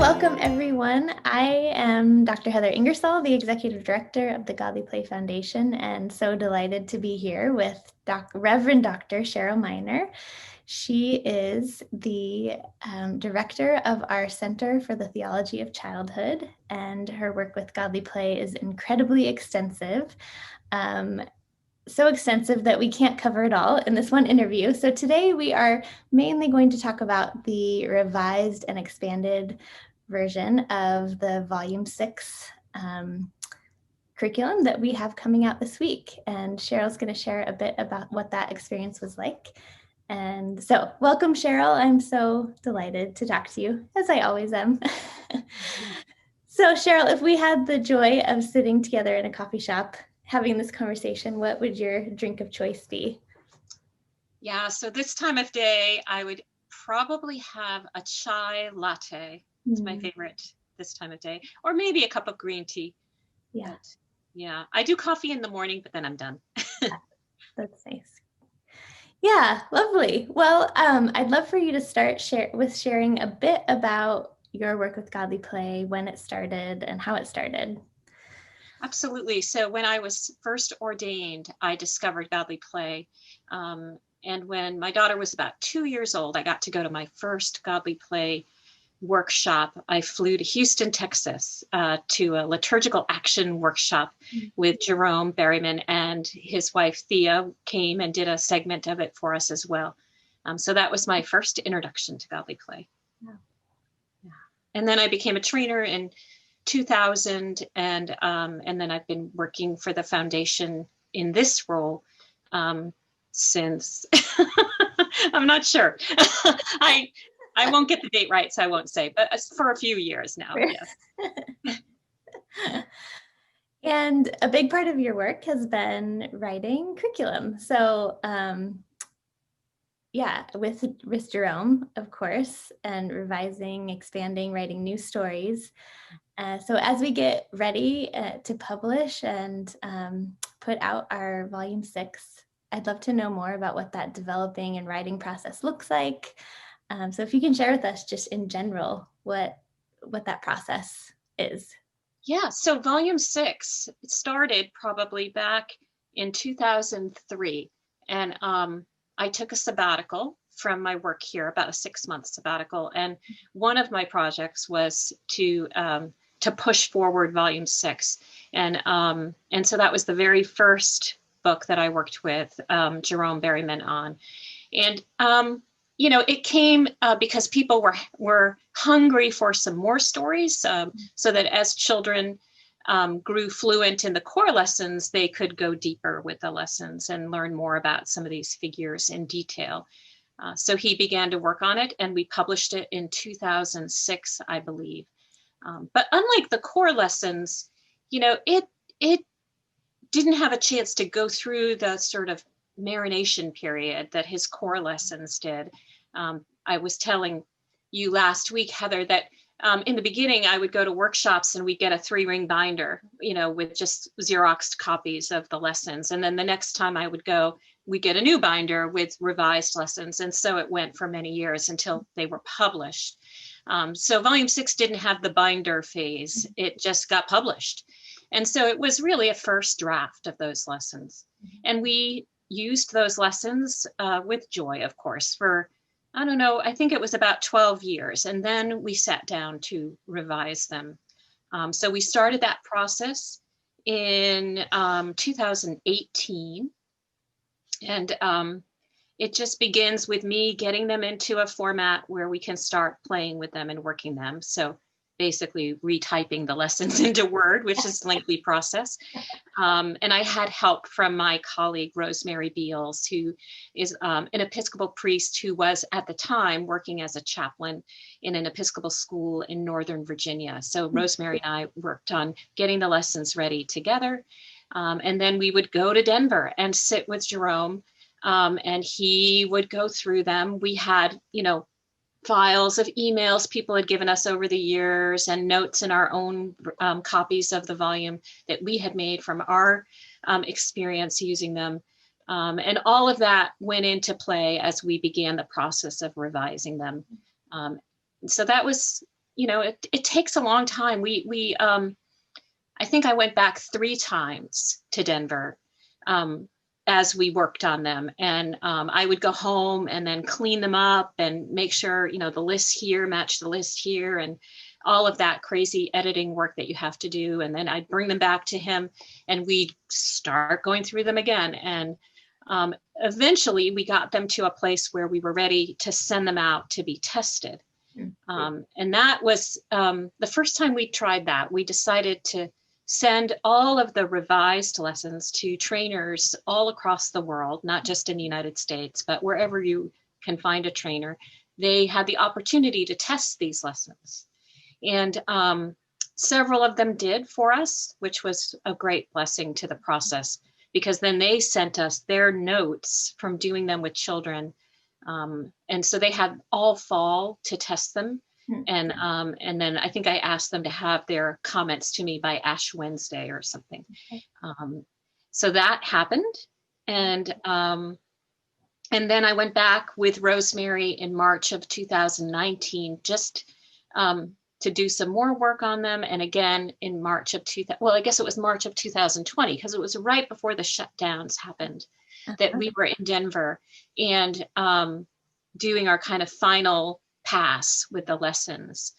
welcome everyone. I am Dr. Heather Ingersoll, the Executive Director of the Godly Play Foundation, and so delighted to be here with Reverend Dr. Cheryl Minor. She is the director of our Center for the Theology of Childhood, and her work with Godly Play is incredibly extensive. So extensive that we can't cover it all in this one interview. So today we are mainly going to talk about the revised and expanded version of the Volume 6 curriculum that we have coming out this week. And Cheryl's going to share a bit about what that experience was like. And so welcome, Cheryl. I'm so delighted to talk to you, as I always am. So Cheryl, if we had the joy of sitting together in a coffee shop having this conversation, what would your drink of choice be? Yeah, so this time of day, I would probably have a chai latte. It's my favorite this time of day, or maybe a cup of green tea. Yeah. But, yeah, I do coffee in the morning, but then I'm done. That's nice. Yeah, lovely. Well, I'd love for you to start sharing a bit about your work with Godly Play, when it started and how it started. Absolutely. So when I was first ordained, I discovered Godly Play. And when my daughter was about 2 years old, I got to go to my first Godly Play workshop. I flew to Houston, Texas, to a liturgical action workshop with Jerome Berryman, and his wife Thea came and did a segment of it for us as well. So that was my first introduction to Godly Play. Wow. Yeah. And then I became a trainer in 2000, and then I've been working for the foundation in this role since I'm not sure. I won't get the date right, so I won't say, but for a few years now, yes. And a big part of your work has been writing curriculum. So yeah, with Jerome, of course, and revising, expanding, writing new stories. So as we get ready to publish and put out our Volume 6, I'd love to know more about what that developing and writing process looks like. So if you can share with us just in general what that process is. Yeah, so Volume 6 started probably back in 2003. And I took a sabbatical from my work here, about a 6-month sabbatical. And one of my projects was to push forward Volume 6. And so that was the very first book that I worked with Jerome Berryman on. And it came because people were hungry for some more stories, so that as children grew fluent in the core lessons, they could go deeper with the lessons and learn more about some of these figures in detail. So he began to work on it, and we published it in 2006, I believe. But unlike the core lessons, it didn't have a chance to go through the sort of marination period that his core lessons did. I was telling you last week, Heather, that in the beginning, I would go to workshops and we'd get a 3-ring binder, with just Xeroxed copies of the lessons. And then the next time I would go, we get a new binder with revised lessons. And so it went for many years until they were published. So Volume 6 didn't have the binder phase. It just got published. And so it was really a first draft of those lessons. And we used those lessons with joy, of course, for, I don't know, I think it was about 12 years. And then we sat down to revise them. So we started that process in 2018. And it just begins with me getting them into a format where we can start playing with them and working them. So basically retyping the lessons into Word, which is a lengthy process. And I had help from my colleague, Rosemary Beals, who is an Episcopal priest who was at the time working as a chaplain in an Episcopal school in Northern Virginia. So Rosemary and I worked on getting the lessons ready together. And then we would go to Denver and sit with Jerome, and he would go through them. We had, files of emails people had given us over the years and notes in our own copies of the volume that we had made from our experience using them. And all of that went into play as we began the process of revising them. So that was it takes a long time. I think I went back 3 times to Denver as we worked on them. And I would go home and then clean them up and make sure, the list here match the list here and all of that crazy editing work that you have to do. And then I'd bring them back to him and we'd start going through them again. And eventually we got them to a place where we were ready to send them out to be tested. And that was the first time we tried that. We decided to send all of the revised lessons to trainers all across the world, not just in the United States, but wherever you can find a trainer. They had the opportunity to test these lessons. And several of them did for us, which was a great blessing to the process, because then they sent us their notes from doing them with children. And so they had all fall to test them. And then I think I asked them to have their comments to me by Ash Wednesday or something. So that happened. And then I went back with Rosemary in March of 2019, just to do some more work on them. And again, in March of I guess it was March of 2020, because it was right before the shutdowns happened, that we were in Denver and doing our kind of final pass with the lessons.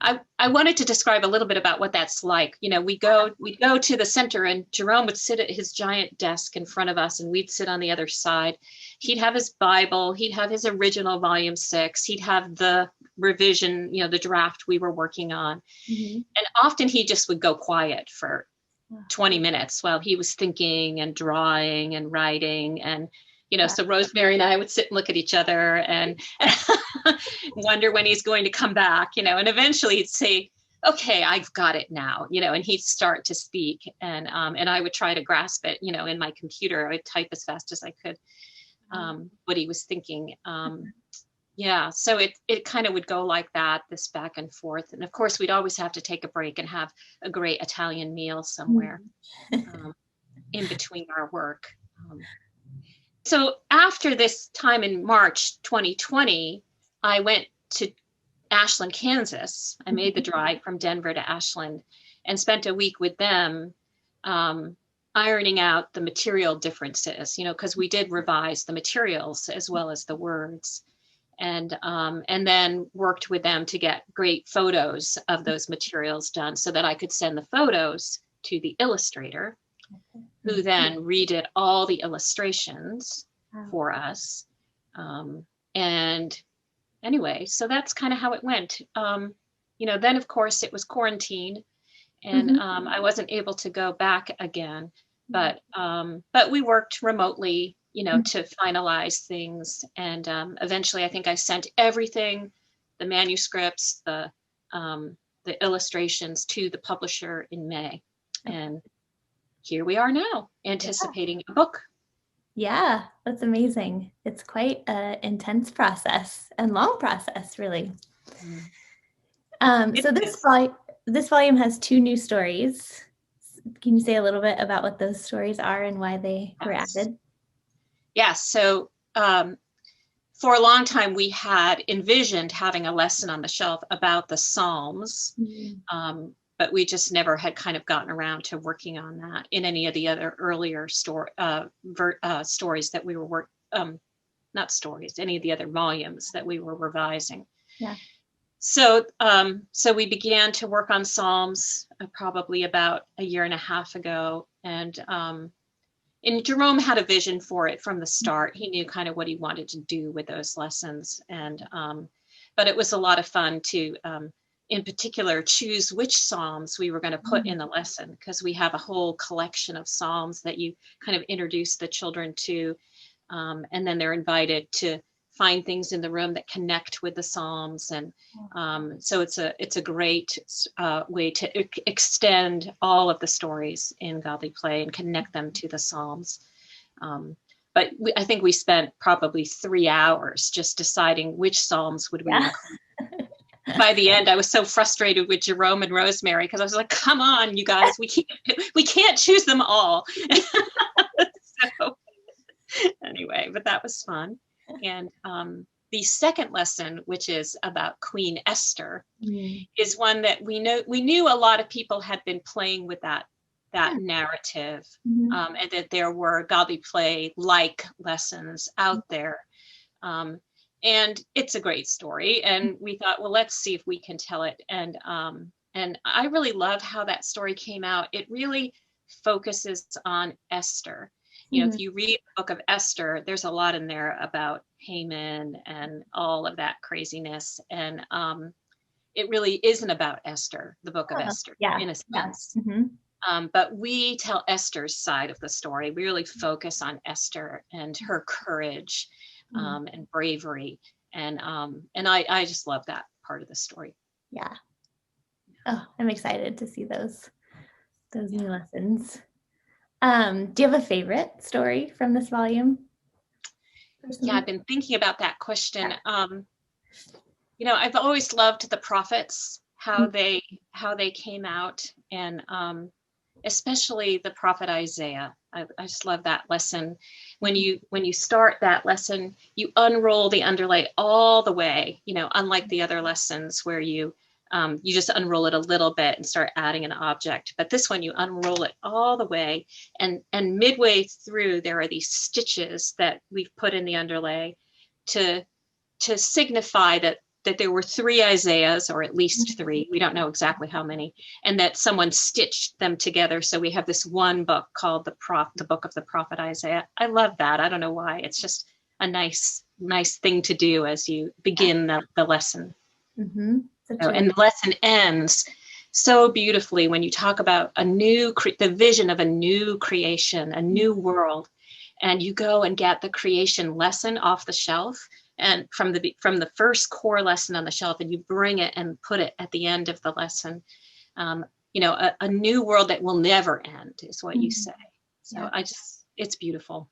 I wanted to describe a little bit about what that's like. We'd go to the center and Jerome would sit at his giant desk in front of us and we'd sit on the other side. He'd have his Bible, he'd have his original volume 6, he'd have the revision, the draft we were working on. And often he just would go quiet for 20 minutes while he was thinking and drawing and writing. And so Rosemary and I would sit and look at each other and wonder when he's going to come back, and eventually he'd say, okay, I've got it now, and he'd start to speak. And I would try to grasp it, in my computer. I would type as fast as I could what he was thinking. So it kind of would go like that, this back and forth. And of course, we'd always have to take a break and have a great Italian meal somewhere in between our work. So after this time in March 2020, I went to Ashland, Kansas. I made the drive from Denver to Ashland and spent a week with them, ironing out the material differences, because we did revise the materials as well as the words. And then worked with them to get great photos of those materials done so that I could send the photos to the illustrator, who then redid all the illustrations for us. And anyway, so that's kind of how it went. Then of course it was quarantine and I wasn't able to go back again, but we worked remotely, to finalize things. And eventually I think I sent everything, the manuscripts, the illustrations to the publisher in May. And here we are now, anticipating a book. Yeah, that's amazing. It's quite an intense process and long process, really. So this volume has 2 new stories. Can you say a little bit about what those stories are and why they were added? Yes. So for a long time, we had envisioned having a lesson on the shelf about the Psalms. But we just never had kind of gotten around to working on that in any of the other earlier stories that we were any of the other volumes that we were revising. Yeah. So we began to work on Psalms probably about a year and a half ago. And Jerome had a vision for it from the start. He knew kind of what he wanted to do with those lessons. And but it was a lot of fun to in particular, choose which Psalms we were going to put in the lesson, because we have a whole collection of Psalms that you kind of introduce the children to, and then they're invited to find things in the room that connect with the Psalms. And so it's a great way to extend all of the stories in Godly Play and connect them to the Psalms. But I think we spent probably 3 hours just deciding which Psalms would we include. By the end, I was so frustrated with Jerome and Rosemary because I was like, "Come on, you guys, we can't choose them all." So anyway, but that was fun, and the second lesson, which is about Queen Esther, Mm. is one that we knew a lot of people had been playing with that narrative, Mhm. and that there were godly play like lessons out there. And it's a great story. And we thought, well, let's see if we can tell it. And I really love how that story came out. It really focuses on Esther. You know, if Mhm. you read the book of Esther, there's a lot in there about Haman and all of that craziness. And it really isn't about Esther, the book of Oh, Esther, yeah. in a Yeah. sense. Mhm. But we tell Esther's side of the story. We really focus on Esther and her courage, Mm. and bravery. And I just love that part of the story. Yeah. Oh, I'm excited to see those new Yeah. lessons. Do you have a favorite story from this volume, Yeah, personally? I've been thinking about that Yeah. question. I've always loved the prophets, how Mm. they came out, and especially the prophet Isaiah. I just love that lesson. When you start that lesson, you unroll the underlay all the way. Unlike the other lessons where you just unroll it a little bit and start adding an object. But this one, you unroll it all the way, and midway through, there are these stitches that we've put in the underlay to signify that there were three Isaiahs, or at least three. We don't know exactly how many, and that someone stitched them together. So we have this one book called the book of the prophet Isaiah. I love that. I don't know why. It's just a nice thing to do as you begin the lesson. Mhm. Such So, a and the lesson ends so beautifully when you talk about the vision of a new creation, a new world, and you go and get the creation lesson off the shelf, and from the first core lesson on the shelf, and you bring it and put it at the end of the lesson. A new world that will never end is what you Mhm. say. So Yeah. it's beautiful.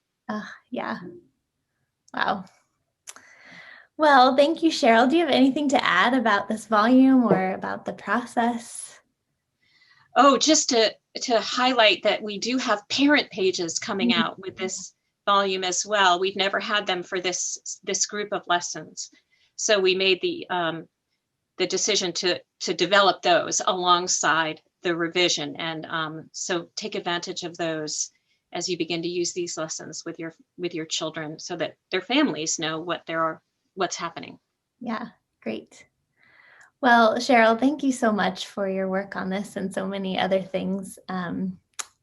Yeah. Wow. Well, thank you, Cheryl. Do you have anything to add about this volume or about the process? Oh, just to highlight that we do have parent pages coming Mhm. out with this volume as well. We've never had them for this group of lessons, so we made the decision to develop those alongside the revision, and so take advantage of those as you begin to use these lessons with your children, so that their families know what's happening. Yeah, great. Well, Cheryl, thank you so much for your work on this and so many other things.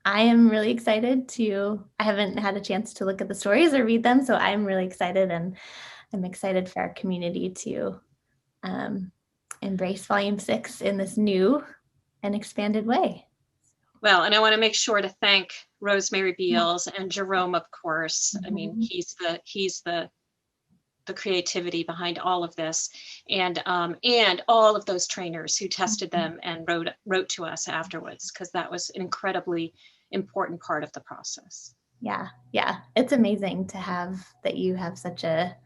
I am really excited I haven't had a chance to look at the stories or read them, so I'm really excited, and I'm excited for our community to um, embrace Volume 6 in this new and expanded way. Well, and I want to make sure to thank Rosemary Yeah. Beals and Jerome, of course. I mean, Mhm. he's the creativity behind all of this, and all of those trainers who tested them and wrote to us afterwards, because that was an incredibly important part of the process. Yeah, yeah. It's amazing to have that you have such a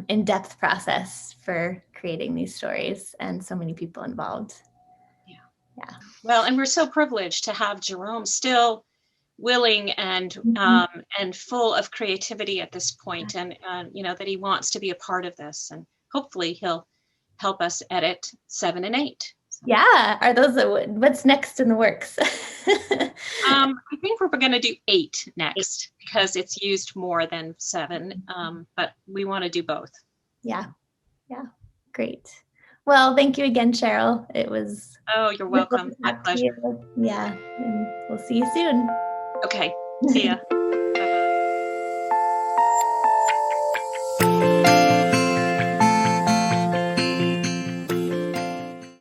in-depth process for creating these stories and so many people involved. Yeah. Yeah. Well, and we're so privileged to have Jerome still willing Mhm. and full of creativity at this point, and that he wants to be a part of this, and hopefully he'll help us edit 7 and 8. So, Yeah. Are those what's next in the works? I think we're going to do 8 next, because it's used more than 7, but we want to do both. Yeah. Yeah. Great. Well, thank you again, Cheryl. It was Oh, you're wonderful to welcome. My talk to pleasure. you. Yeah. And we'll see you soon. Okay, see ya.